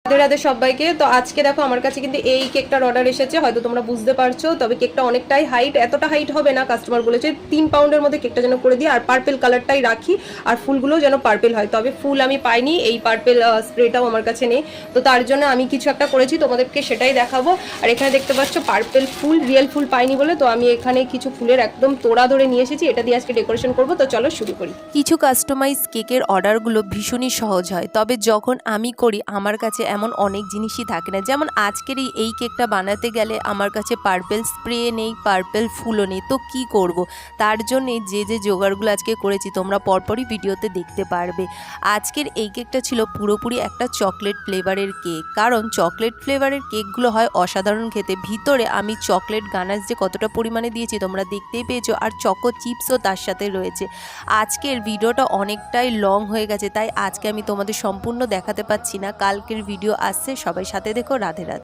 রাধে রাধে সবাইকে। তো আজকে দেখো আমার কাছে কিন্তু এই কেকটার অর্ডার এসেছে, হয়তো তোমরা বুঝতে পারছো। তবে কেকটা অনেকটাই হাইট, এতটা হাইট হবে না। কাস্টমার বলেছে 3 পাউন্ডের মধ্যে কেকটা যেন করে দিই, আর পার্পেল কালারটাই রাখি, আর ফুলগুলো যেন পার্পেল হয়। তবে ফুল আমি পাইনি, এই পার্পেল স্প্রেটাও আমার কাছে নেই। তো তার জন্য আমি কিছু একটা করেছি, তোমাদেরকে সেটাই দেখাবো। আর এখানে দেখতে পাচ্ছ পার্পেল ফুল, রিয়েল ফুল পাইনি বলে তো আমি এখানে কিছু ফুলের একদম তোড়া ধরে নিয়ে এসেছি, এটা দিয়ে আজকে ডেকোরেশন করবো। তো চলো শুরু করি। কিছু কাস্টমাইজ কেকের অর্ডারগুলো ভীষণই সহজ হয়, তবে যখন আমি করি আমার কাছে এমন অনেক জিনিসই থাকে না। যেমন আজকের এই কেকটা বানাতে গেলে আমার কাছে পার্পেল স্প্রে নেই, পার্পেল ফুলও নেই, তো কি করব। তার জন্যে যে জোগাড়গুলো আজকে করেছি তোমরা পরপরই ভিডিওতে দেখতে পারবে। আজকের এই কেকটা ছিল পুরোপুরি একটা চকলেট ফ্লেভারের কেক, কারণ চকলেট ফ্লেভারের কেকগুলো হয় অসাধারণ খেতে। ভিতরে আমি চকলেট গানাশ যে কতটা পরিমাণে দিয়েছি তোমরা দেখতেই পেয়েছো, আর চকো চিপসও তার সাথে রয়েছে। আজকের ভিডিওটা অনেকটাই লং হয়ে গেছে, তাই আজকে আমি তোমাদের সম্পূর্ণ দেখাতে পাচ্ছি না। কালকের ভিডিও আসছে, সবাই সাথে দেখো। রাধে রাধে।